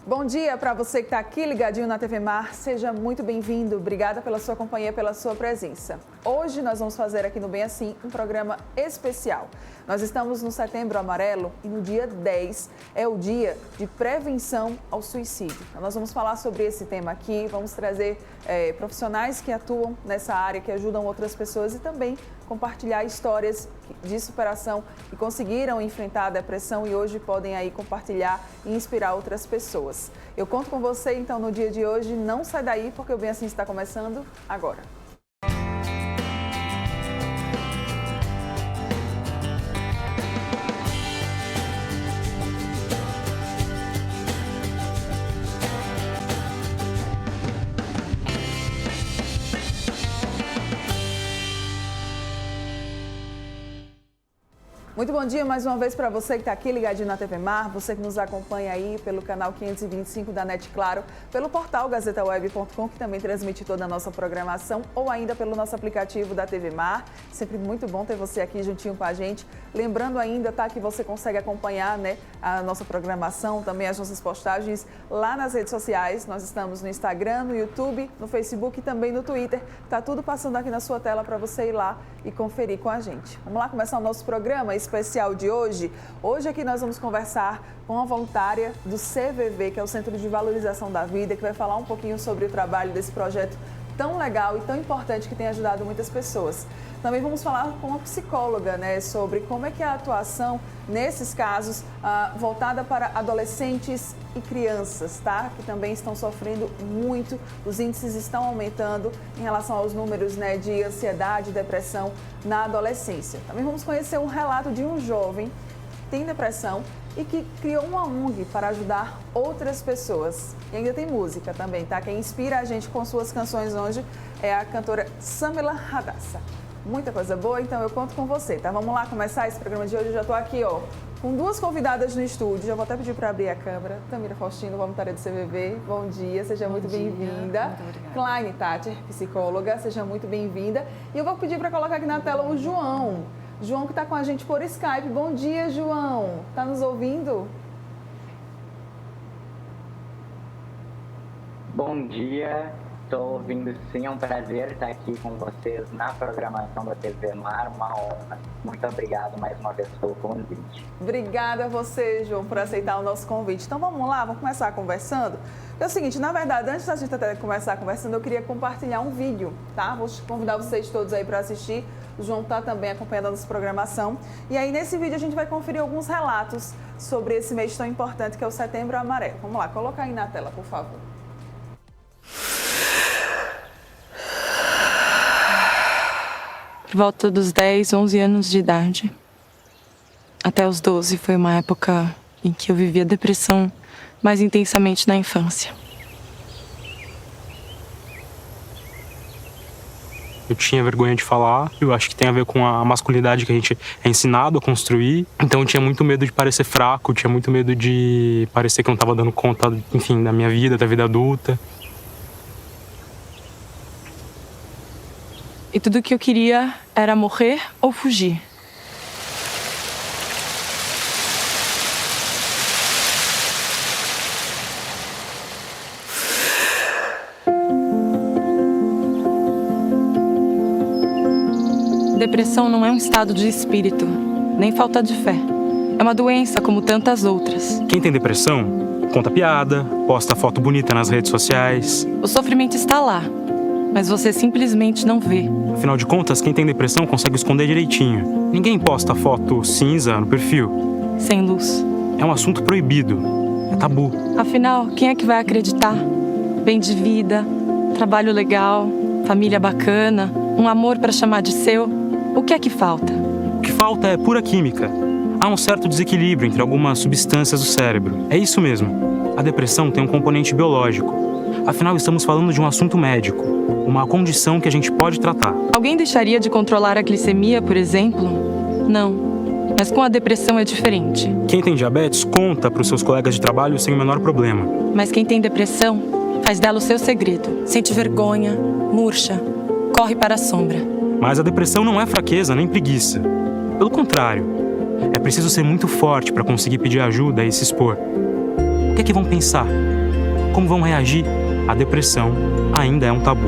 Bom dia para você que está aqui ligadinho na TV Mar, seja muito bem-vindo, obrigada pela sua companhia, pela sua presença. Hoje nós vamos fazer aqui no Bem Assim um programa especial. Nós estamos no Setembro Amarelo e no dia 10 é o dia de prevenção ao suicídio. Então, nós vamos falar sobre esse tema aqui, vamos trazer profissionais que atuam nessa área, que ajudam outras pessoas e também compartilhar histórias de superação que conseguiram enfrentar a depressão e hoje podem aí compartilhar e inspirar outras pessoas. Eu conto com você então no dia de hoje, não sai daí porque o Bem Assim está começando agora. Muito bom dia mais uma vez para você que está aqui ligadinho na TV Mar, você que nos acompanha aí pelo canal 525 da NET Claro, pelo portal gazetaweb.com, que também transmite toda a nossa programação, ou ainda pelo nosso aplicativo da TV Mar. Sempre muito bom ter você aqui juntinho com a gente. Lembrando ainda, tá, que você consegue acompanhar, né, a nossa programação, também as nossas postagens lá nas redes sociais. Nós estamos no Instagram, no YouTube, no Facebook e também no Twitter. Tá tudo passando aqui na sua tela para você ir lá e conferir com a gente. Vamos lá começar o nosso programa especial de hoje. Hoje aqui nós vamos conversar com a voluntária do CVV, que é o Centro de Valorização da Vida, que vai falar um pouquinho sobre o trabalho desse projeto tão legal e tão importante que tem ajudado muitas pessoas. Também vamos falar com uma psicóloga, né, sobre como é que é a atuação nesses casos voltada para adolescentes e crianças, tá? Que também estão sofrendo muito, os índices estão aumentando em relação aos números, né, de ansiedade e depressão na adolescência. Também vamos conhecer um relato de um jovem que tem depressão e que criou uma ONG para ajudar outras pessoas. E ainda tem música também, tá? Quem inspira a gente com suas canções hoje é a cantora Samela Radassa. Muita coisa boa, então eu conto com você, tá? Vamos lá começar esse programa de hoje. Eu já tô aqui, ó, com duas convidadas no estúdio. Já vou até pedir para abrir a câmera. Tamira Faustino, voluntária do CVV. Bom dia, seja muito bem-vinda. Muito obrigada. Klein Tati, psicóloga, seja muito bem-vinda. E eu vou pedir para colocar aqui na tela o João. João que está com a gente por Skype. Bom dia, João. Tá nos ouvindo? Bom dia. Estou ouvindo sim, é um prazer estar aqui com vocês na programação da TV Mar, uma honra. Muito obrigado mais uma vez pelo convite. Obrigada a você, João, por aceitar o nosso convite. Então vamos lá, vamos começar conversando. É o seguinte, na verdade, antes da gente até começar conversando, eu queria compartilhar um vídeo, tá? Vou convidar vocês todos aí para assistir. O João está também acompanhando a nossa programação. E aí nesse vídeo a gente vai conferir alguns relatos sobre esse mês tão importante que é o Setembro Amarelo. Vamos lá, coloca aí na tela, por favor. Por volta dos 10, 11 anos de idade, até os 12 foi uma época em que eu vivia depressão mais intensamente na infância. Eu tinha vergonha de falar, eu acho que tem a ver com a masculinidade que a gente é ensinado a construir. Então eu tinha muito medo de parecer fraco, tinha muito medo de parecer que eu não estava dando conta, enfim, da minha vida, da vida adulta. E tudo o que eu queria era morrer ou fugir. Depressão não é um estado de espírito, nem falta de fé. É uma doença como tantas outras. Quem tem depressão, conta piada, posta foto bonita nas redes sociais. O sofrimento está lá, mas você simplesmente não vê. Afinal de contas, quem tem depressão consegue esconder direitinho. Ninguém posta foto cinza no perfil. Sem luz. É um assunto proibido, é tabu. Afinal, quem é que vai acreditar? Bem de vida, trabalho legal, família bacana, um amor para chamar de seu. O que é que falta? O que falta é pura química. Há um certo desequilíbrio entre algumas substâncias do cérebro. É isso mesmo. A depressão tem um componente biológico. Afinal, estamos falando de um assunto médico, uma condição que a gente pode tratar. Alguém deixaria de controlar a glicemia, por exemplo? Não. Mas com a depressão é diferente. Quem tem diabetes conta para os seus colegas de trabalho sem o menor problema. Mas quem tem depressão faz dela o seu segredo. Sente vergonha, murcha, corre para a sombra. Mas a depressão não é fraqueza nem preguiça. Pelo contrário, é preciso ser muito forte para conseguir pedir ajuda e se expor. O que é que vão pensar? Como vão reagir? A depressão ainda é um tabu.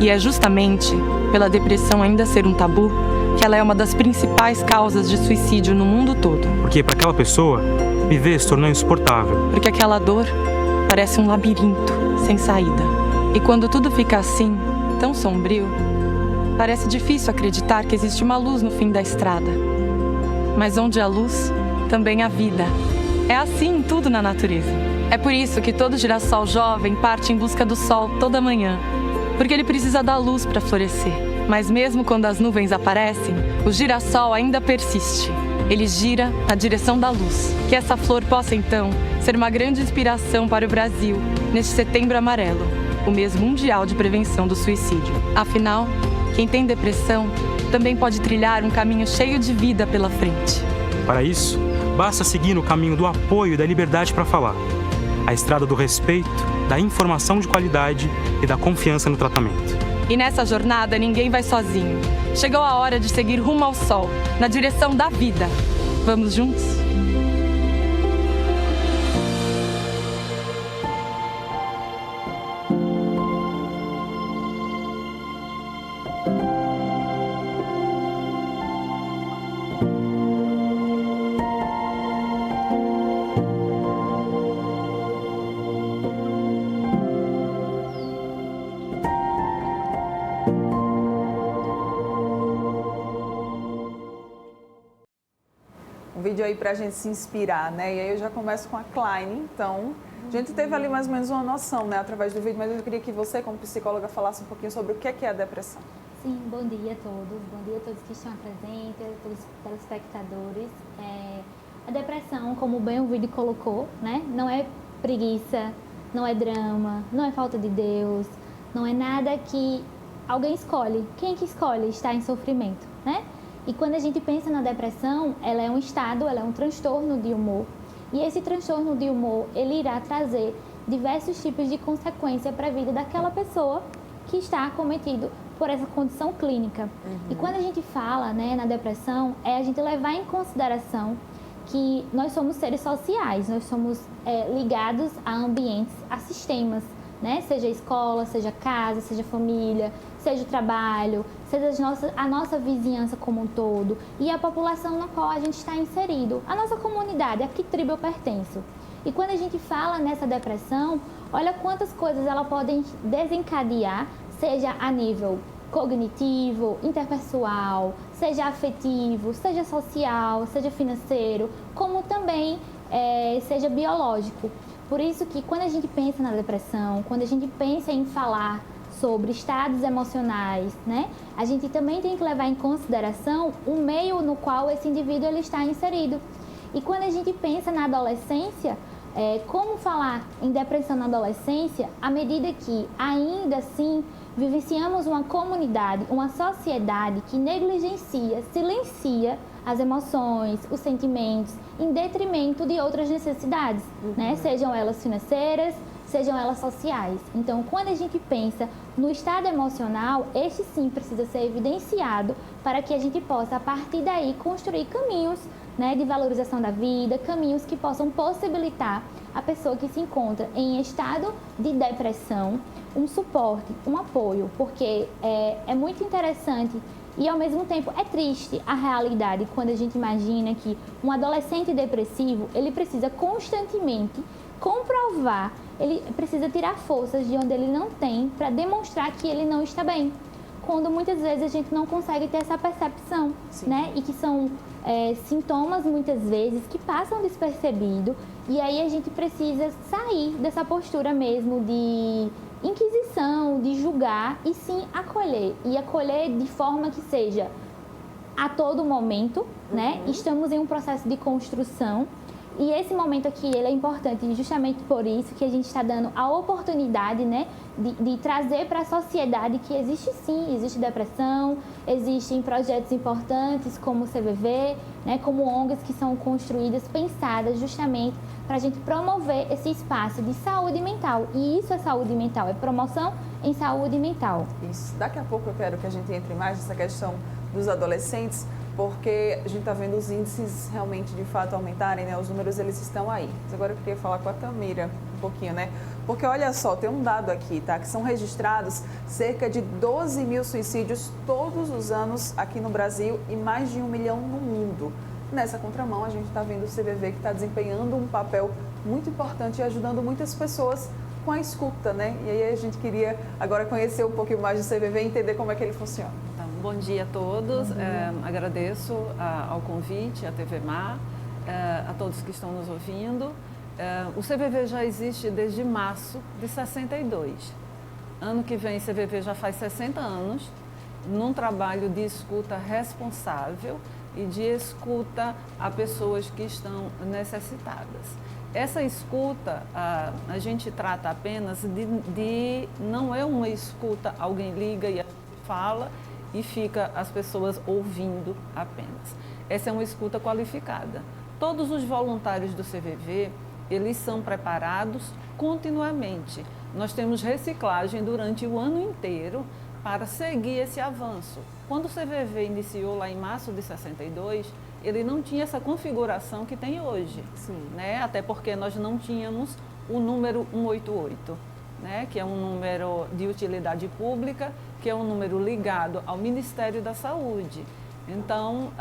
E é justamente pela depressão ainda ser um tabu que ela é uma das principais causas de suicídio no mundo todo. Porque para aquela pessoa, viver se tornou insuportável. Porque aquela dor parece um labirinto sem saída. E quando tudo fica assim, tão sombrio, parece difícil acreditar que existe uma luz no fim da estrada. Mas onde há luz, também há vida. É assim em tudo na natureza. É por isso que todo girassol jovem parte em busca do sol toda manhã. Porque ele precisa da luz para florescer. Mas mesmo quando as nuvens aparecem, o girassol ainda persiste. Ele gira na direção da luz. Que essa flor possa, então, ser uma grande inspiração para o Brasil neste Setembro Amarelo, o mês mundial de prevenção do suicídio. Afinal, quem tem depressão também pode trilhar um caminho cheio de vida pela frente. Para isso, basta seguir no caminho do apoio e da liberdade para falar. A estrada do respeito, da informação de qualidade e da confiança no tratamento. E nessa jornada ninguém vai sozinho. Chegou a hora de seguir rumo ao sol, na direção da vida. Vamos juntos? Um vídeo aí pra gente se inspirar, né? E aí eu já começo com a Kleine. Então, a gente teve ali mais ou menos uma noção, né, através do vídeo, mas eu queria que você, como psicóloga, falasse um pouquinho sobre o que é a depressão. Sim, bom dia a todos. Bom dia a todos que estão presentes, a todos os telespectadores. A depressão, como bem o vídeo colocou, né, não é preguiça, não é drama, não é falta de Deus, não é nada que alguém escolhe. Quem é que escolhe estar em sofrimento, né? E quando a gente pensa na depressão, ela é um estado, ela é um transtorno de humor. E esse transtorno de humor, ele irá trazer diversos tipos de consequência para a vida daquela pessoa que está acometido por essa condição clínica. E quando a gente fala, né, na depressão, é a gente levar em consideração que nós somos seres sociais, nós somos ligados a ambientes, a sistemas, né? Seja escola, seja casa, seja família, seja o trabalho, seja a nossa vizinhança como um todo e a população na qual a gente está inserido, a nossa comunidade, a que tribo eu pertenço. E quando a gente fala nessa depressão, olha quantas coisas ela podem desencadear, seja a nível cognitivo, interpessoal, seja afetivo, seja social, seja financeiro, como também seja biológico. Por isso que quando a gente pensa na depressão, quando a gente pensa em falar sobre estados emocionais, né, a gente também tem que levar em consideração o meio no qual esse indivíduo ele está inserido. E quando a gente pensa na adolescência, como falar em depressão na adolescência, à medida que ainda assim vivenciamos uma comunidade, uma sociedade que negligencia, silencia as emoções, os sentimentos, em detrimento de outras necessidades, né? Sejam elas financeiras, sejam elas sociais. Então, quando a gente pensa no estado emocional, este sim precisa ser evidenciado para que a gente possa, a partir daí, construir caminhos, né, de valorização da vida, caminhos que possam possibilitar a pessoa que se encontra em estado de depressão um suporte, um apoio, porque é muito interessante e ao mesmo tempo é triste a realidade quando a gente imagina que um adolescente depressivo, ele precisa constantemente comprovar, ele precisa tirar forças de onde ele não tem para demonstrar que ele não está bem, quando muitas vezes a gente não consegue ter essa percepção, né? E que são sintomas muitas vezes que passam despercebido e aí a gente precisa sair dessa postura mesmo de inquisição, de julgar e sim acolher. E acolher de forma que seja a todo momento, né? Estamos em um processo de construção e esse momento aqui ele é importante justamente por isso que a gente está dando a oportunidade, né, de trazer para a sociedade que existe sim, existe depressão, existem projetos importantes como o CVV, né, como ONGs que são construídas, pensadas justamente para a gente promover esse espaço de saúde mental. E isso é saúde mental, é promoção em saúde mental. Isso. Daqui a pouco eu quero que a gente entre mais nessa questão dos adolescentes, porque a gente está vendo os índices realmente de fato aumentarem, né? Os números eles estão aí. Mas agora eu queria falar com a Tamira. pouquinho, né? Porque olha só, tem um dado aqui, tá? Que são registrados cerca de 12 mil suicídios todos os anos aqui no Brasil e mais de 1 milhão no mundo. Nessa contramão, a gente está vendo o CVV que está desempenhando um papel muito importante e ajudando muitas pessoas com a escuta, né? E aí a gente queria agora conhecer um pouquinho mais do CVV e entender como é que ele funciona. Então, bom dia a todos. Agradeço ao convite, à TV Mar, a todos que estão nos ouvindo. O CVV já existe desde março de 62. Ano que vem, o CVV já faz 60 anos, num trabalho de escuta responsável e de escuta a pessoas que estão necessitadas. Essa escuta, a gente trata apenas não é uma escuta, alguém liga e fala e fica as pessoas ouvindo apenas. Essa é uma escuta qualificada. Todos os voluntários do CVV, eles são preparados continuamente. Nós temos reciclagem durante o ano inteiro para seguir esse avanço. Quando o CVV iniciou lá em março de 62, ele não tinha essa configuração que tem hoje, né? Até porque nós não tínhamos o número 188, né? Que é um número de utilidade pública, que é um número ligado ao Ministério da Saúde. Então,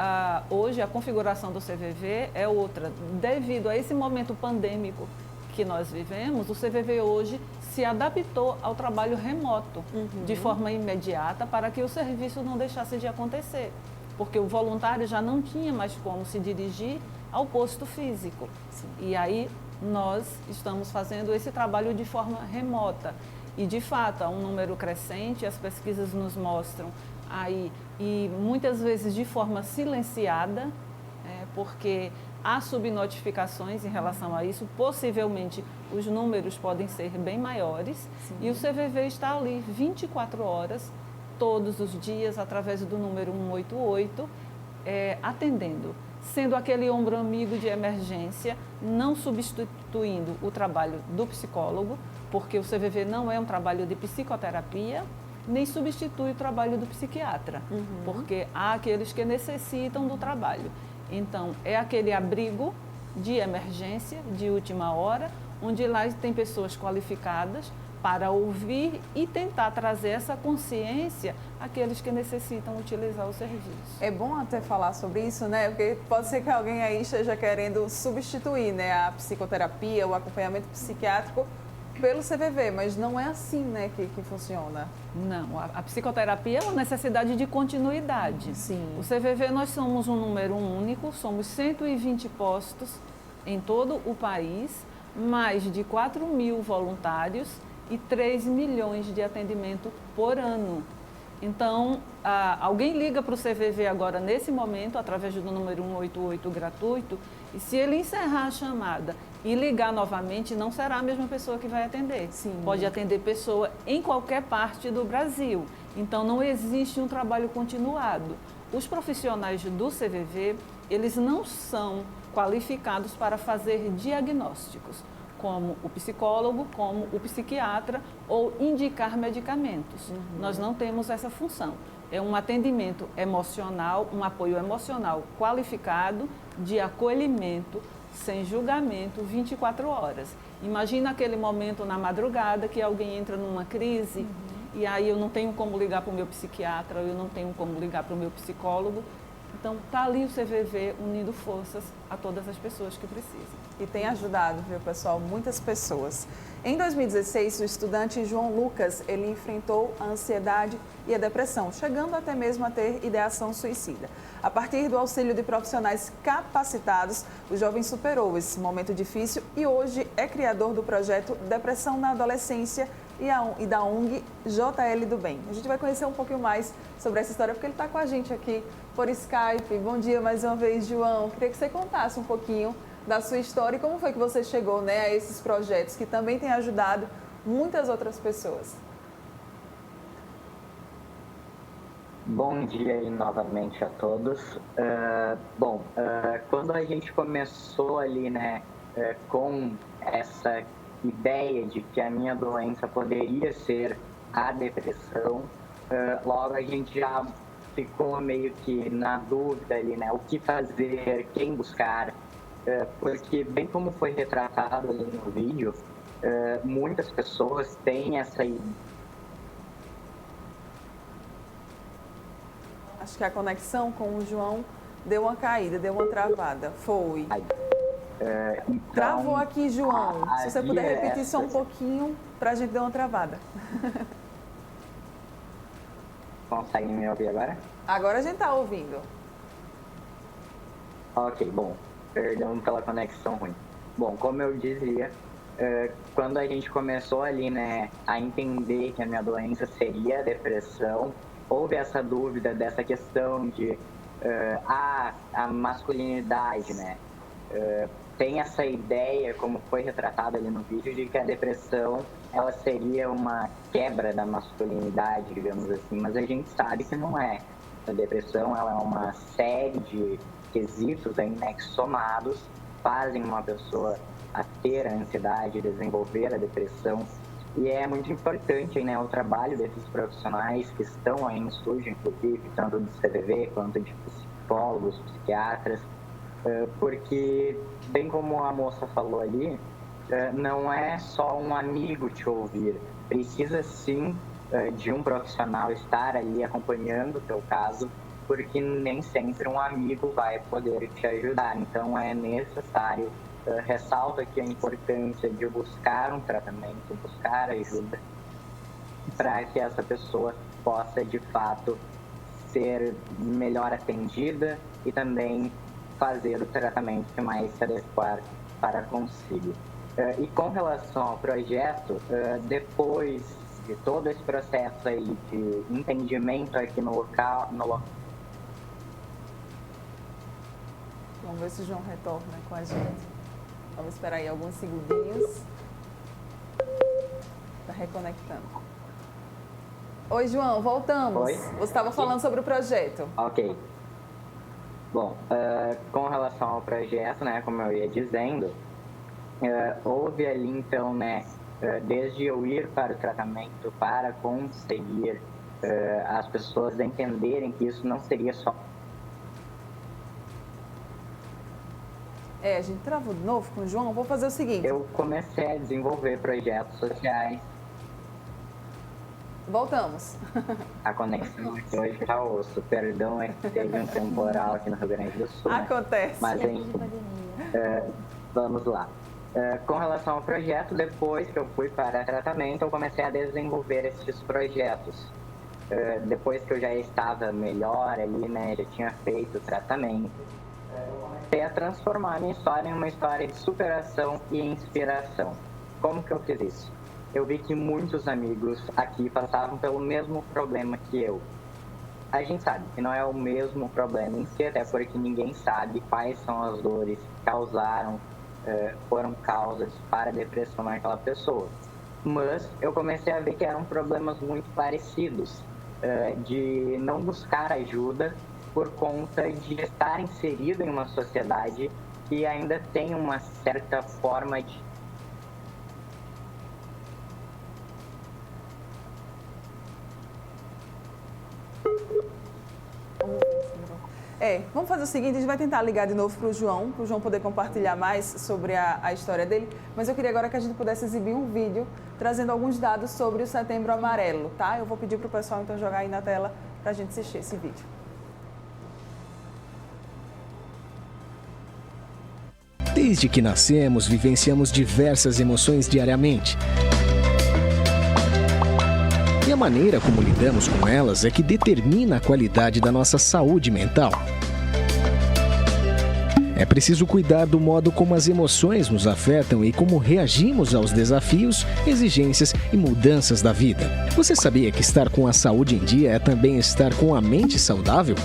hoje a configuração do CVV é outra. Devido a esse momento pandêmico que nós vivemos, o CVV hoje se adaptou ao trabalho remoto de forma imediata para que o serviço não deixasse de acontecer, porque o voluntário já não tinha mais como se dirigir ao posto físico. E aí nós estamos fazendo esse trabalho de forma remota. E, de fato, há um número crescente, as pesquisas nos mostram aí, e muitas vezes de forma silenciada, porque há subnotificações em relação a isso, possivelmente os números podem ser bem maiores, e o CVV está ali 24 horas, todos os dias, através do número 188, atendendo, sendo aquele ombro amigo de emergência, não substituindo o trabalho do psicólogo, porque o CVV não é um trabalho de psicoterapia, nem substitui o trabalho do psiquiatra, porque há aqueles que necessitam do trabalho. Então, é aquele abrigo de emergência, de última hora, onde lá tem pessoas qualificadas para ouvir e tentar trazer essa consciência àqueles que necessitam utilizar o serviço. É bom até falar sobre isso, né? Porque pode ser que alguém aí esteja querendo substituir, né, a psicoterapia, o acompanhamento psiquiátrico pelo CVV, mas não é assim, né, que funciona. Não, a psicoterapia é uma necessidade de continuidade. Sim. O CVV, nós somos um número único, somos 120 postos em todo o país, mais de 4 mil voluntários e 3 milhões de atendimento por ano. Então, alguém liga para o CVV agora, nesse momento, através do número 188 gratuito, e se ele encerrar a chamada e ligar novamente, não será a mesma pessoa que vai atender. Pode atender pessoa em qualquer parte do Brasil. Então, não existe um trabalho continuado. Os profissionais do CVV, eles não são qualificados para fazer diagnósticos, como o psicólogo, como o psiquiatra, ou indicar medicamentos. Nós não temos essa função. É um atendimento emocional, um apoio emocional qualificado, de acolhimento, sem julgamento, 24 horas. Imagina aquele momento na madrugada que alguém entra numa crise e aí eu não tenho como ligar para o meu psiquiatra, eu não tenho como ligar para o meu psicólogo. Então, está ali o CVV unindo forças a todas as pessoas que precisam. E tem ajudado, viu, pessoal? Muitas pessoas. Em 2016, o estudante João Lucas, ele enfrentou a ansiedade e a depressão, chegando até mesmo a ter ideação suicida. A partir do auxílio de profissionais capacitados, o jovem superou esse momento difícil e hoje é criador do projeto Depressão na Adolescência e da ONG JL do Bem. A gente vai conhecer um pouquinho mais sobre essa história, porque ele está com a gente aqui por Skype. Bom dia mais uma vez, João. Queria que você contasse um pouquinho da sua história e como foi que você chegou, né, a esses projetos que também têm ajudado muitas outras pessoas. Bom dia aí novamente a todos. Quando a gente começou ali, né, com essa ideia de que a minha doença poderia ser a depressão, logo a gente já ficou meio que na dúvida ali, né, o que fazer, quem buscar, porque bem como foi retratado ali no vídeo, muitas pessoas têm essa ideia. Acho que a conexão com o João deu uma caída, deu uma travada. Foi. Então, Travou aqui, João. Se você puder havia repetir só um essa- pouquinho para a gente dar uma travada. Conseguem me ouvir agora? Agora a gente está ouvindo. Ok, bom, perdão pela conexão ruim. Bom, como eu dizia, quando a gente começou ali, né, a entender que a minha doença seria a depressão, houve essa dúvida dessa questão de a masculinidade, né? Tem essa ideia, como foi retratado ali no vídeo, de que a depressão ela seria uma quebra da masculinidade, digamos assim, mas a gente sabe que não é. A depressão ela é uma série de quesitos aí, né, que somados fazem uma pessoa a ter a ansiedade, desenvolver a depressão. E é muito importante aí, né, o trabalho desses profissionais que estão aí no estúdio, inclusive, tanto do CVV quanto de psicólogos, psiquiatras, porque, bem como a moça falou ali, não é só um amigo te ouvir, precisa sim de um profissional estar ali acompanhando o teu caso, porque nem sempre um amigo vai poder te ajudar. Então é necessário, ressalto aqui a importância de buscar um tratamento, buscar ajuda, para que essa pessoa possa de fato ser melhor atendida e também fazer o tratamento que mais se adequar para consigo. E com relação ao projeto, depois de todo esse processo aí de entendimento aqui no local, Vamos ver se o João retorna com a gente. Vamos esperar aí alguns segundinhos. Está reconectando. Oi, João, voltamos. Oi? Você estava falando sobre o projeto. Ok. Bom, com relação ao projeto, né, como eu ia dizendo, houve ali então, né, desde eu ir para o tratamento para conseguir as pessoas entenderem que isso não seria só... A gente travou de novo com o João. Vou fazer o seguinte. Eu comecei a desenvolver projetos sociais. Voltamos. A conexão aqui hoje está osso. Perdão, é que teve um temporal aqui no Rio Grande do Sul. Né? Acontece. Mas, E a enfim, pandemia. vamos lá. Com relação ao projeto, depois que eu fui para tratamento, eu comecei a desenvolver esses projetos. Depois que eu já estava melhor ali, né, já tinha feito o tratamento, comecei a transformar a minha história em uma história de superação e inspiração. Como que eu fiz isso? Eu vi que muitos amigos aqui passavam pelo mesmo problema que eu. A gente sabe que não é o mesmo problema em si, até porque ninguém sabe quais são as dores que causaram, foram causas para a depressão naquela pessoa. Mas eu comecei a ver que eram problemas muito parecidos, de não buscar ajuda por conta de estar inserido em uma sociedade que ainda tem uma certa forma de... Vamos fazer o seguinte, a gente vai tentar ligar de novo para o João poder compartilhar mais sobre a história dele, mas eu queria agora que a gente pudesse exibir um vídeo trazendo alguns dados sobre o Setembro Amarelo, tá? Eu vou pedir para o pessoal então jogar aí na tela para a gente assistir esse vídeo. Desde que nascemos, vivenciamos diversas emoções diariamente. E a maneira como lidamos com elas é que determina a qualidade da nossa saúde mental. É preciso cuidar do modo como as emoções nos afetam e como reagimos aos desafios, exigências e mudanças da vida. Você sabia que estar com a saúde em dia é também estar com a mente saudável?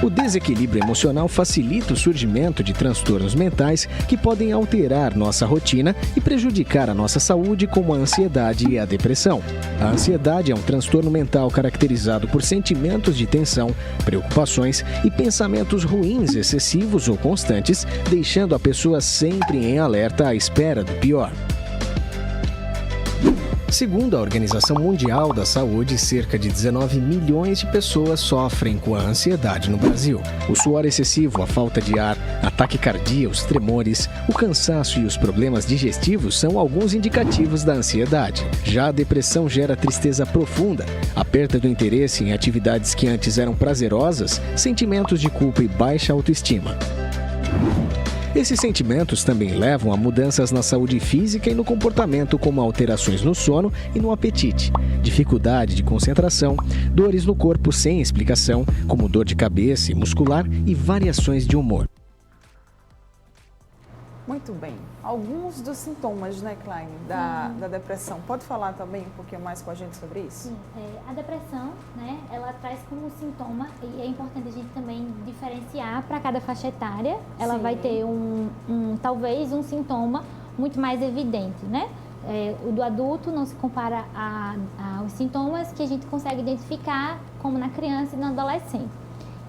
O desequilíbrio emocional facilita o surgimento de transtornos mentais que podem alterar nossa rotina e prejudicar a nossa saúde, como a ansiedade e a depressão. A ansiedade é um transtorno mental caracterizado por sentimentos de tensão, preocupações e pensamentos ruins excessivos ou constantes, deixando a pessoa sempre em alerta à espera do pior. Segundo a Organização Mundial da Saúde, cerca de 19 milhões de pessoas sofrem com a ansiedade no Brasil. O suor excessivo, a falta de ar, a taquicardia, os tremores, o cansaço e os problemas digestivos são alguns indicativos da ansiedade. Já a depressão gera tristeza profunda, a perda do interesse em atividades que antes eram prazerosas, sentimentos de culpa e baixa autoestima. Esses sentimentos também levam a mudanças na saúde física e no comportamento, como alterações no sono e no apetite, dificuldade de concentração, dores no corpo sem explicação, como dor de cabeça e muscular e variações de humor. Muito bem. Alguns dos sintomas, né, Klein, da depressão. Pode falar também um pouquinho mais com a gente sobre isso? Sim. A depressão, né, ela traz como sintoma, e é importante a gente também diferenciar para cada faixa etária, ela vai ter talvez um sintoma muito mais evidente, né? O do adulto não se compara aos sintomas que a gente consegue identificar como na criança e no adolescente.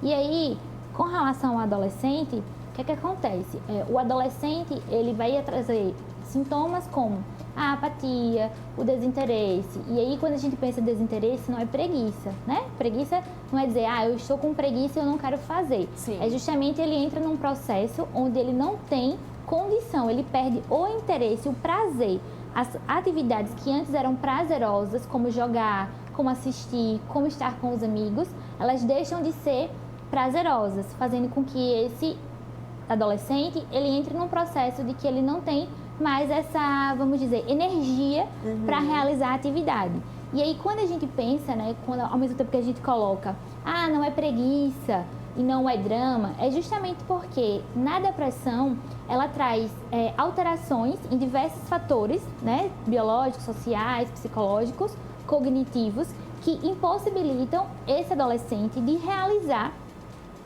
E aí, com relação ao adolescente, o que acontece? O adolescente, ele vai trazer sintomas como a apatia, o desinteresse. E aí, quando a gente pensa em desinteresse, não é preguiça, né? Preguiça não é dizer, eu estou com preguiça e eu não quero fazer. Sim. É justamente ele entra num processo onde ele não tem condição, ele perde o interesse, o prazer. As atividades que antes eram prazerosas, como jogar, como assistir, como estar com os amigos, elas deixam de ser prazerosas, fazendo com que esse adolescente, ele entre num processo de que ele não tem mais essa, vamos dizer, energia para realizar a atividade. E aí, quando a gente pensa, né, ao mesmo tempo que a gente coloca, não é preguiça e não é drama, é justamente porque na depressão ela traz alterações em diversos fatores, né, biológicos, sociais, psicológicos, cognitivos, que impossibilitam esse adolescente de realizar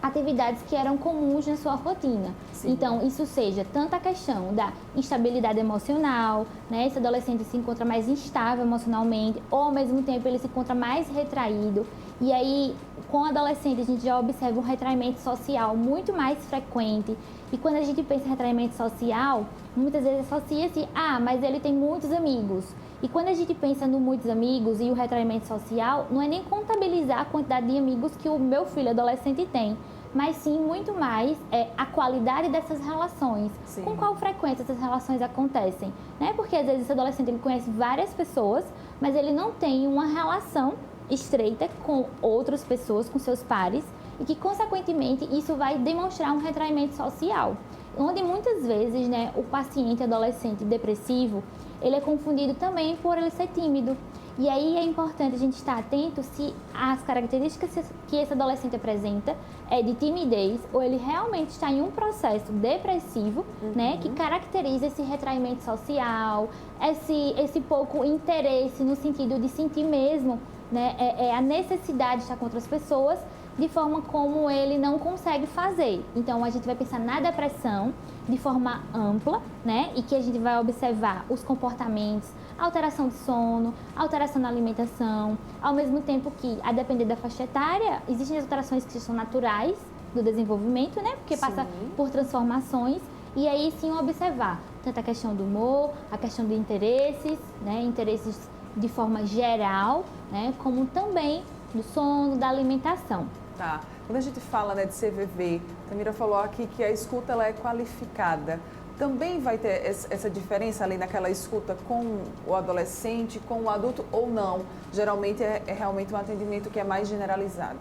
atividades que eram comuns na sua rotina. Sim. Então, isso seja tanto a questão da instabilidade emocional, né? Esse adolescente se encontra mais instável emocionalmente, ou ao mesmo tempo ele se encontra mais retraído. E aí, com o adolescente, a gente já observa um retraimento social muito mais frequente. E quando a gente pensa em retraimento social, muitas vezes associa-se, mas ele tem muitos amigos. E quando a gente pensa no muitos amigos e o retraimento social, não é nem contabilizar a quantidade de amigos que o meu filho adolescente tem, mas sim muito mais a qualidade dessas relações. Sim. Com qual frequência essas relações acontecem, né? Porque às vezes esse adolescente ele conhece várias pessoas, mas ele não tem uma relação estreita com outras pessoas, com seus pares, e que consequentemente isso vai demonstrar um retraimento social, onde muitas vezes, né, o paciente adolescente depressivo, ele é confundido também por ele ser tímido. E aí é importante a gente estar atento se as características que esse adolescente apresenta é de timidez ou ele realmente está em um processo depressivo, né, que caracteriza esse retraimento social, esse pouco interesse no sentido de sentir mesmo, né, a necessidade de estar com outras pessoas, de forma como ele não consegue fazer. Então, a gente vai pensar na depressão de forma ampla, né? E que a gente vai observar os comportamentos, alteração de sono, alteração na alimentação, ao mesmo tempo que, a depender da faixa etária, existem as alterações que são naturais do desenvolvimento, né? Porque passa por transformações. E aí, sim, observar tanto a questão do humor, a questão de interesses, né? Interesses de forma geral, né? Como também do sono, da alimentação. Tá. Quando a gente fala, né, de CVV, Tamira falou aqui que a escuta ela é qualificada. Também vai ter essa diferença além daquela escuta com o adolescente, com o adulto ou não? Geralmente é realmente um atendimento que é mais generalizado.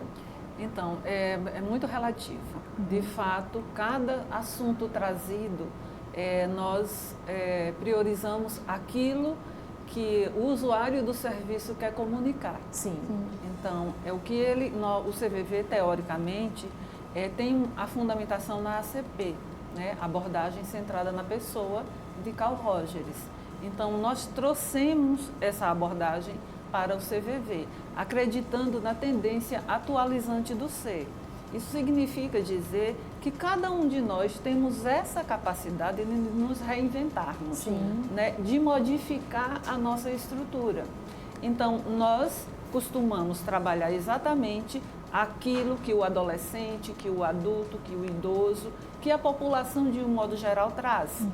Então, é muito relativo. De fato, cada assunto trazido, nós priorizamos aquilo que o usuário do serviço quer comunicar. Sim. Então, o CVV, teoricamente, tem a fundamentação na ACP, né? Abordagem centrada na pessoa, de Carl Rogers. Então, nós trouxemos essa abordagem para o CVV, acreditando na tendência atualizante do ser. Isso significa dizer que cada um de nós temos essa capacidade de nos reinventarmos, né? De modificar a nossa estrutura. Então, nós costumamos trabalhar exatamente aquilo que o adolescente, que o adulto, que o idoso, que a população de um modo geral traz.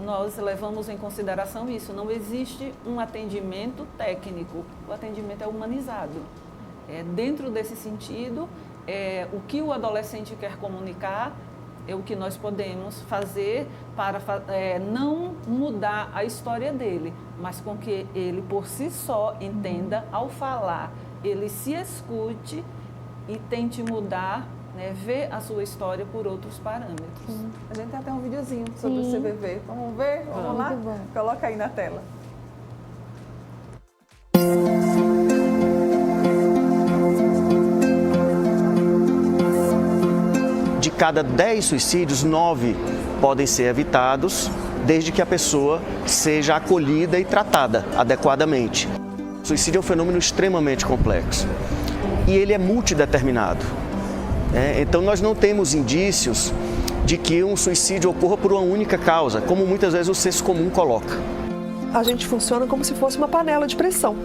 Nós levamos em consideração isso. Não existe um atendimento técnico, o atendimento é humanizado. Dentro desse sentido, o que o adolescente quer comunicar é o que nós podemos fazer para não mudar a história dele, mas com que ele por si só entenda, ao falar, ele se escute e tente mudar, né, ver a sua história por outros parâmetros. A gente tem até um videozinho sobre o CVV. Vamos ver? Vamos lá? Coloca aí na tela. De cada 10 suicídios, 9 podem ser evitados, desde que a pessoa seja acolhida e tratada adequadamente. O suicídio é um fenômeno extremamente complexo e ele é multideterminado. Então nós não temos indícios de que um suicídio ocorra por uma única causa, como muitas vezes o senso comum coloca. A gente funciona como se fosse uma panela de pressão.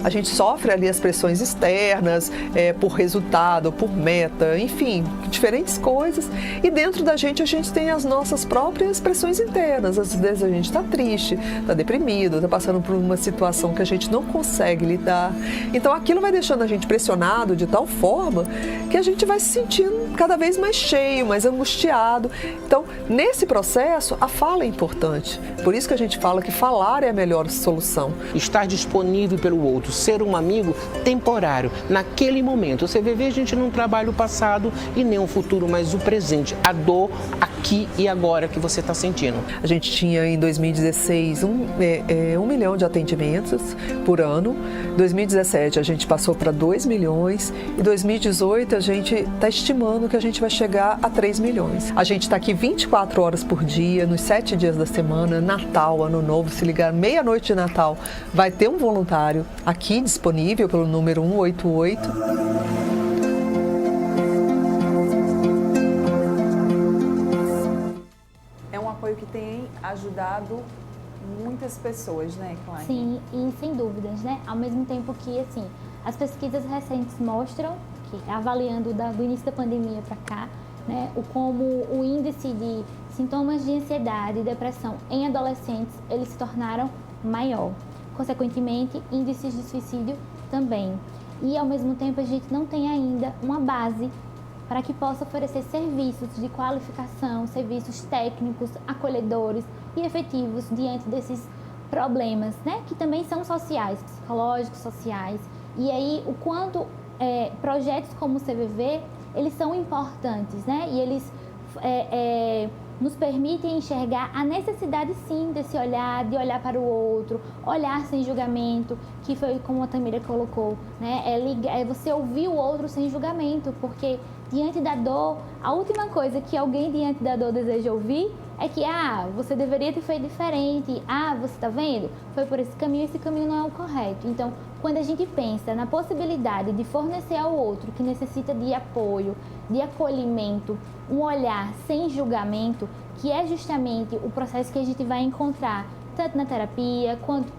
A gente sofre ali as pressões externas, por resultado, por meta, enfim, diferentes coisas. E dentro da gente a gente tem as nossas próprias pressões internas. Às vezes a gente está triste, está deprimido, está passando por uma situação que a gente não consegue lidar. Então aquilo vai deixando a gente pressionado de tal forma que a gente vai se sentindo cada vez mais cheio, mais angustiado. Então, nesse processo, a fala é importante. Por isso que a gente fala que falar é a melhor solução. Estar disponível pelo outro, ser um amigo temporário, naquele momento. O CVV a gente não trabalha o passado e nem o futuro, mas o presente, a dor aqui e agora que você está sentindo. A gente tinha em 2016 1 milhão de atendimentos por ano. Em 2017 a gente passou para 2 milhões e 2018 a gente está estimando que a gente vai chegar a 3 milhões. A gente está aqui 24 horas por dia, nos 7 dias da semana, Natal, Ano Novo, se ligar meia-noite de Natal, vai ter um voluntário aqui disponível pelo número 188. É um apoio que tem ajudado muitas pessoas, né, Klein? Sim, e sem dúvidas, né? Ao mesmo tempo que, assim, as pesquisas recentes mostram que, avaliando do início da pandemia para cá, né, como o índice de sintomas de ansiedade e depressão em adolescentes, eles se tornaram maior. Consequentemente, índices de suicídio também. E, ao mesmo tempo, a gente não tem ainda uma base para que possa oferecer serviços de qualificação, serviços técnicos, acolhedores e efetivos diante desses problemas, né? Que também são sociais, psicológicos, sociais. E aí, o quanto projetos como o CVV, eles são importantes, né? E eles nos permitem enxergar a necessidade, sim, desse olhar, de olhar para o outro, olhar sem julgamento, que foi como a Tamira colocou, né? É você ouvir o outro sem julgamento, porque diante da dor, a última coisa que alguém diante da dor deseja ouvir é que, você deveria ter feito diferente, você está vendo? Foi por esse caminho não é o correto. Então, quando a gente pensa na possibilidade de fornecer ao outro que necessita de apoio, de acolhimento, um olhar sem julgamento, que é justamente o processo que a gente vai encontrar tanto na terapia quanto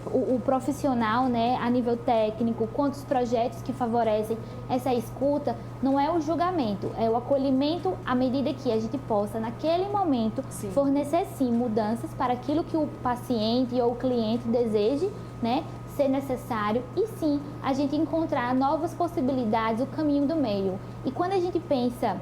o profissional, né, a nível técnico, quanto os projetos que favorecem essa escuta, não é o julgamento, é o acolhimento à medida que a gente possa, naquele momento, fornecer sim mudanças para aquilo que o paciente ou o cliente deseje, né, ser necessário, e sim a gente encontrar novas possibilidades, o caminho do meio. E quando a gente pensa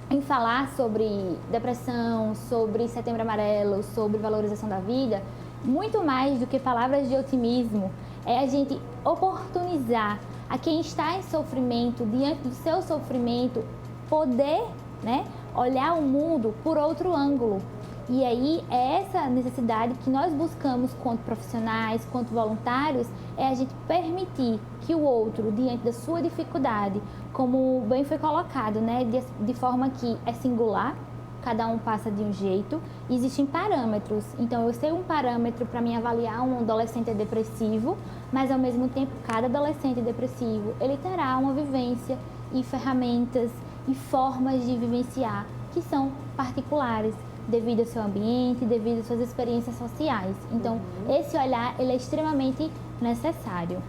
em falar sobre depressão, sobre Setembro Amarelo, sobre valorização da vida, muito mais do que palavras de otimismo, é a gente oportunizar a quem está em sofrimento, diante do seu sofrimento, poder, né, olhar o mundo por outro ângulo. E aí, é essa necessidade que nós buscamos, quanto profissionais, quanto voluntários, é a gente permitir que o outro, diante da sua dificuldade, como bem foi colocado, né, de forma que é singular, cada um passa de um jeito, existem parâmetros. Então, eu sei um parâmetro para me avaliar um adolescente depressivo, mas, ao mesmo tempo, cada adolescente depressivo, ele terá uma vivência e ferramentas e formas de vivenciar que são particulares, devido ao seu ambiente, devido às suas experiências sociais. Então, esse olhar, ele é extremamente necessário.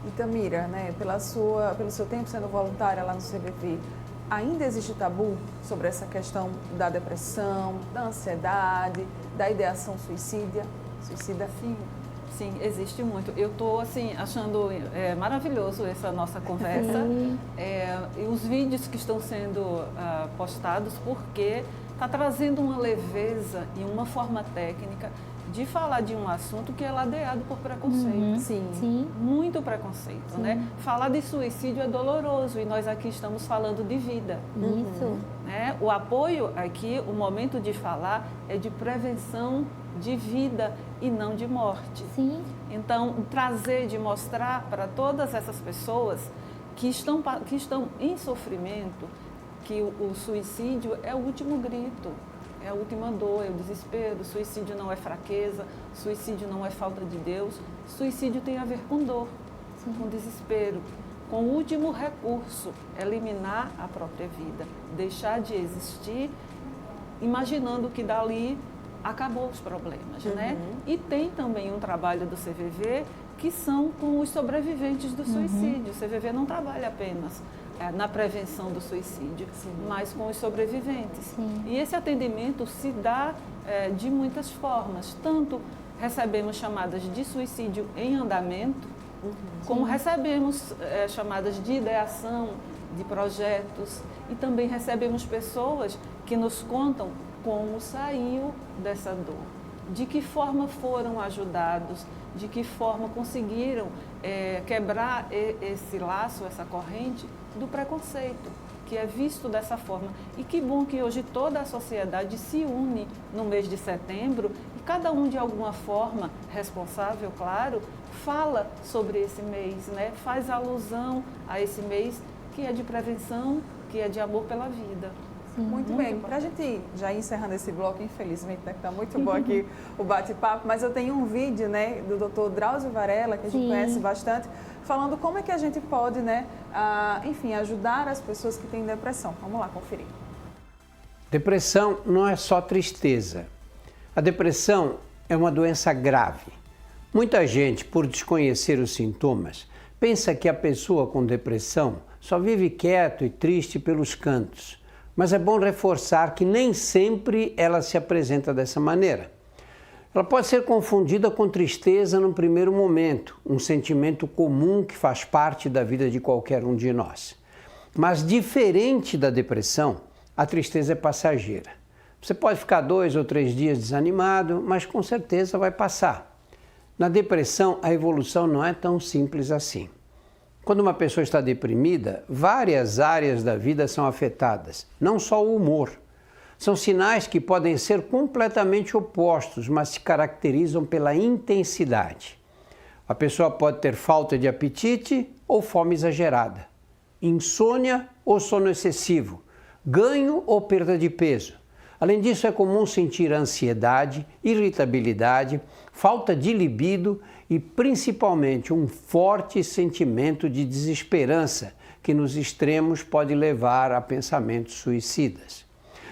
E Tamira, né, pelo seu tempo sendo voluntária lá no CVV, ainda existe tabu sobre essa questão da depressão, da ansiedade, da ideação suicida? Sim, existe muito. Eu estou assim, achando maravilhoso essa nossa conversa e os vídeos que estão sendo postados, porque está trazendo uma leveza e uma forma técnica de falar de um assunto que é ladeado por preconceito. Sim. Muito preconceito, né? Falar de suicídio é doloroso e nós aqui estamos falando de vida. Isso. Né? O apoio aqui, o momento de falar é de prevenção de vida e não de morte. Sim. Então, trazer, de mostrar para todas essas pessoas que estão em sofrimento, que o suicídio é o último grito, é a última dor, é o desespero. Suicídio não é fraqueza, suicídio não é falta de Deus. Suicídio tem a ver com dor, com desespero, com o último recurso, eliminar a própria vida, deixar de existir, imaginando que dali acabou os problemas, né? E tem também um trabalho do CVV que são com os sobreviventes do suicídio. O CVV não trabalha apenas na prevenção do suicídio, mas com os sobreviventes. E esse atendimento se dá de muitas formas. Tanto recebemos chamadas de suicídio em andamento, como recebemos chamadas de ideação de projetos e também recebemos pessoas que nos contam como saiu dessa dor, de que forma foram ajudados, de que forma conseguiram quebrar esse laço, essa corrente do preconceito, que é visto dessa forma. E que bom que hoje toda a sociedade se une no mês de setembro e cada um de alguma forma, responsável, claro, fala sobre esse mês, né? Faz alusão a esse mês que é de prevenção, que é de amor pela vida. Muito bem, para a gente já ir encerrando esse bloco, infelizmente, né, que está muito bom aqui o bate-papo, mas eu tenho um vídeo, né, do Dr. Drauzio Varela, que a gente conhece bastante, falando como é que a gente pode, né, enfim, ajudar as pessoas que têm depressão. Vamos lá conferir. Depressão não é só tristeza. A depressão é uma doença grave. Muita gente, por desconhecer os sintomas, pensa que a pessoa com depressão só vive quieto e triste pelos cantos. Mas é bom reforçar que nem sempre ela se apresenta dessa maneira. Ela pode ser confundida com tristeza no primeiro momento, um sentimento comum que faz parte da vida de qualquer um de nós. Mas diferente da depressão, a tristeza é passageira. Você pode ficar 2 ou 3 dias desanimado, mas com certeza vai passar. Na depressão, a evolução não é tão simples assim. Quando uma pessoa está deprimida, várias áreas da vida são afetadas, não só o humor. São sinais que podem ser completamente opostos, mas se caracterizam pela intensidade. A pessoa pode ter falta de apetite ou fome exagerada, insônia ou sono excessivo, ganho ou perda de peso. Além disso, é comum sentir ansiedade, irritabilidade, falta de libido e principalmente um forte sentimento de desesperança que nos extremos pode levar a pensamentos suicidas.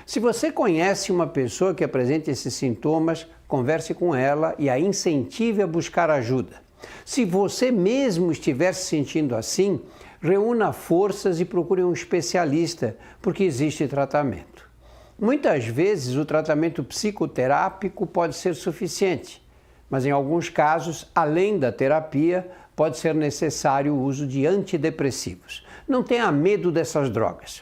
Se você conhece uma pessoa que apresenta esses sintomas, converse com ela e a incentive a buscar ajuda. Se você mesmo estiver se sentindo assim, reúna forças e procure um especialista, porque existe tratamento. Muitas vezes o tratamento psicoterápico pode ser suficiente, mas em alguns casos, além da terapia, pode ser necessário o uso de antidepressivos. Não tenha medo dessas drogas.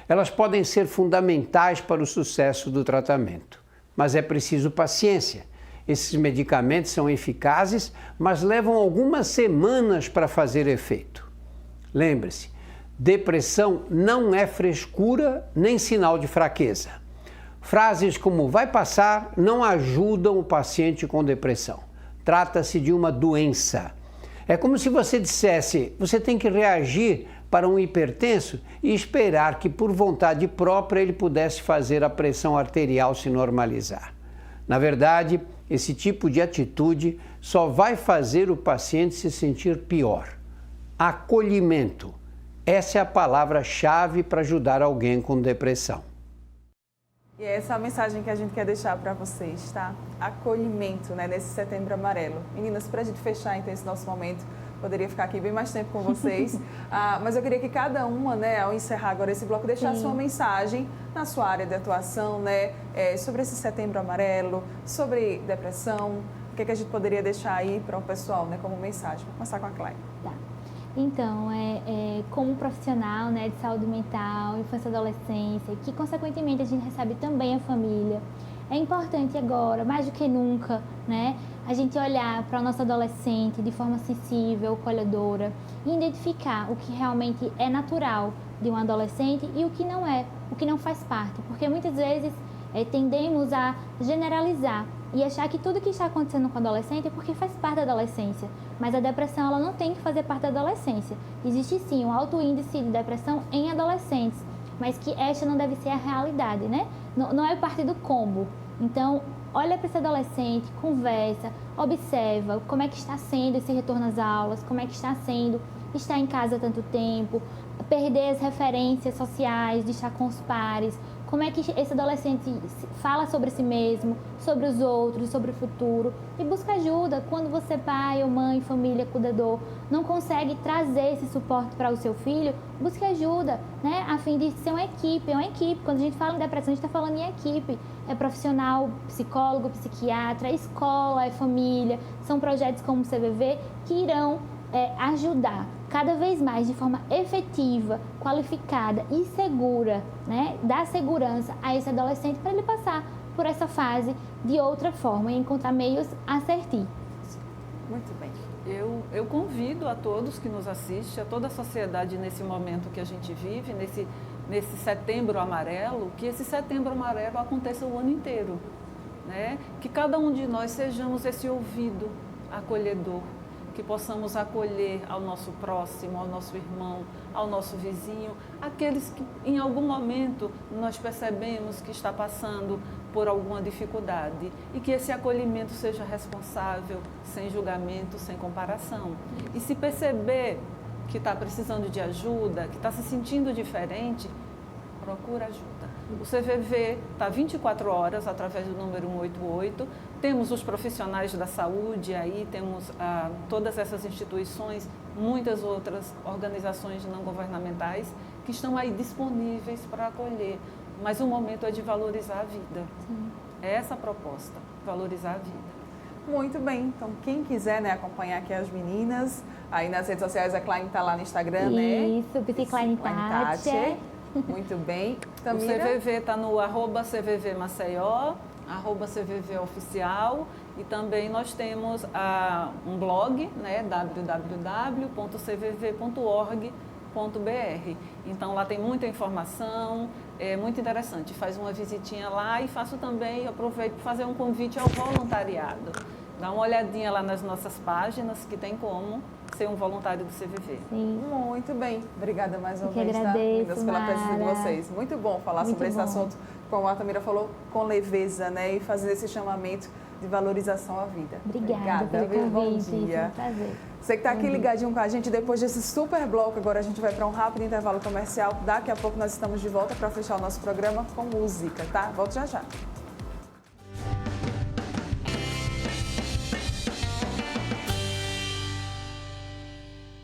Elas podem ser fundamentais para o sucesso do tratamento, mas é preciso paciência. Esses medicamentos são eficazes, mas levam algumas semanas para fazer efeito. Lembre-se, depressão não é frescura nem sinal de fraqueza. Frases como vai passar não ajudam o paciente com depressão. Trata-se de uma doença. É como se você dissesse, você tem que reagir para um hipertenso e esperar que por vontade própria ele pudesse fazer a pressão arterial se normalizar. Na verdade, esse tipo de atitude só vai fazer o paciente se sentir pior. Acolhimento. Essa é a palavra-chave para ajudar alguém com depressão. E é essa a mensagem que a gente quer deixar para vocês, tá? Acolhimento, né, nesse Setembro Amarelo. Meninas, para a gente fechar então esse nosso momento, poderia ficar aqui bem mais tempo com vocês, mas eu queria que cada uma, né, ao encerrar agora esse bloco, deixasse uma mensagem na sua área de atuação, né, sobre esse Setembro Amarelo, sobre depressão. O que é que a gente poderia deixar aí para o pessoal, né, como mensagem? Vou começar com a Cláudia. Tá. Então, como profissional, né, de saúde mental, infância e adolescência, que consequentemente a gente recebe também a família, é importante agora, mais do que nunca, né, a gente olhar para o nosso adolescente de forma sensível, acolhedora e identificar o que realmente é natural de um adolescente e o que não faz parte, porque muitas vezes tendemos a generalizar e achar que tudo que está acontecendo com o adolescente é porque faz parte da adolescência. Mas a depressão ela não tem que fazer parte da adolescência. Existe sim um alto índice de depressão em adolescentes, mas que esta não deve ser a realidade, né? Não é parte do combo. Então, olha para esse adolescente, conversa, observa como é que está sendo esse retorno às aulas, como é que está sendo estar em casa há tanto tempo, perder as referências sociais, de estar com os pares, como é que esse adolescente fala sobre si mesmo, sobre os outros, sobre o futuro e busca ajuda. Quando você, pai ou mãe, família, cuidador, não consegue trazer esse suporte para o seu filho, busque ajuda, né? A fim de ser uma equipe. É uma equipe. Quando a gente fala em depressão, a gente está falando em equipe. É profissional, psicólogo, psiquiatra, escola, é família. São projetos como o CVV que irão ajudar cada vez mais de forma efetiva, qualificada e segura, né, dar segurança a esse adolescente para ele passar por essa fase de outra forma e encontrar meios assertivos. Muito bem. Eu convido a todos que nos assistem, a toda a sociedade nesse momento que a gente vive, nesse Setembro Amarelo, que esse Setembro Amarelo aconteça o ano inteiro, né? Que cada um de nós sejamos esse ouvido acolhedor, que possamos acolher ao nosso próximo, ao nosso irmão, ao nosso vizinho, aqueles que em algum momento nós percebemos que está passando por alguma dificuldade e que esse acolhimento seja responsável, sem julgamento, sem comparação. E se perceber que está precisando de ajuda, que está se sentindo diferente, procura ajuda. O CVV está 24 horas através do número 188. Temos os profissionais da saúde aí, temos todas essas instituições, muitas outras organizações não governamentais que estão aí disponíveis para acolher. Mas o momento é de valorizar a vida. Sim. É essa a proposta, valorizar a vida. Muito bem, então quem quiser, né, acompanhar aqui as meninas, aí nas redes sociais a Klein está lá no Instagram, né? Isso, Klein Tati. Muito bem. Tamira? O CVV está no @CVV Maceió, @CVV Oficial, e também nós temos um blog, né, www.cvv.org.br. Então lá tem muita informação, é muito interessante. Faz uma visitinha lá e aproveito para fazer um convite ao voluntariado. Dá uma olhadinha lá nas nossas páginas que tem como ser um voluntário do CVV. Sim. Muito bem. Obrigada mais uma vez, agradeço, pela presença de vocês. Muito bom falar sobre esse assunto, como a Tamira falou, com leveza, né? E fazer esse chamamento de valorização à vida. Obrigada pelo convite. Bom dia. Foi um prazer. Você que está aqui ligadinho com a gente, depois desse super bloco, agora a gente vai para um rápido intervalo comercial. Daqui a pouco nós estamos de volta para fechar o nosso programa com música, tá? Volto já já.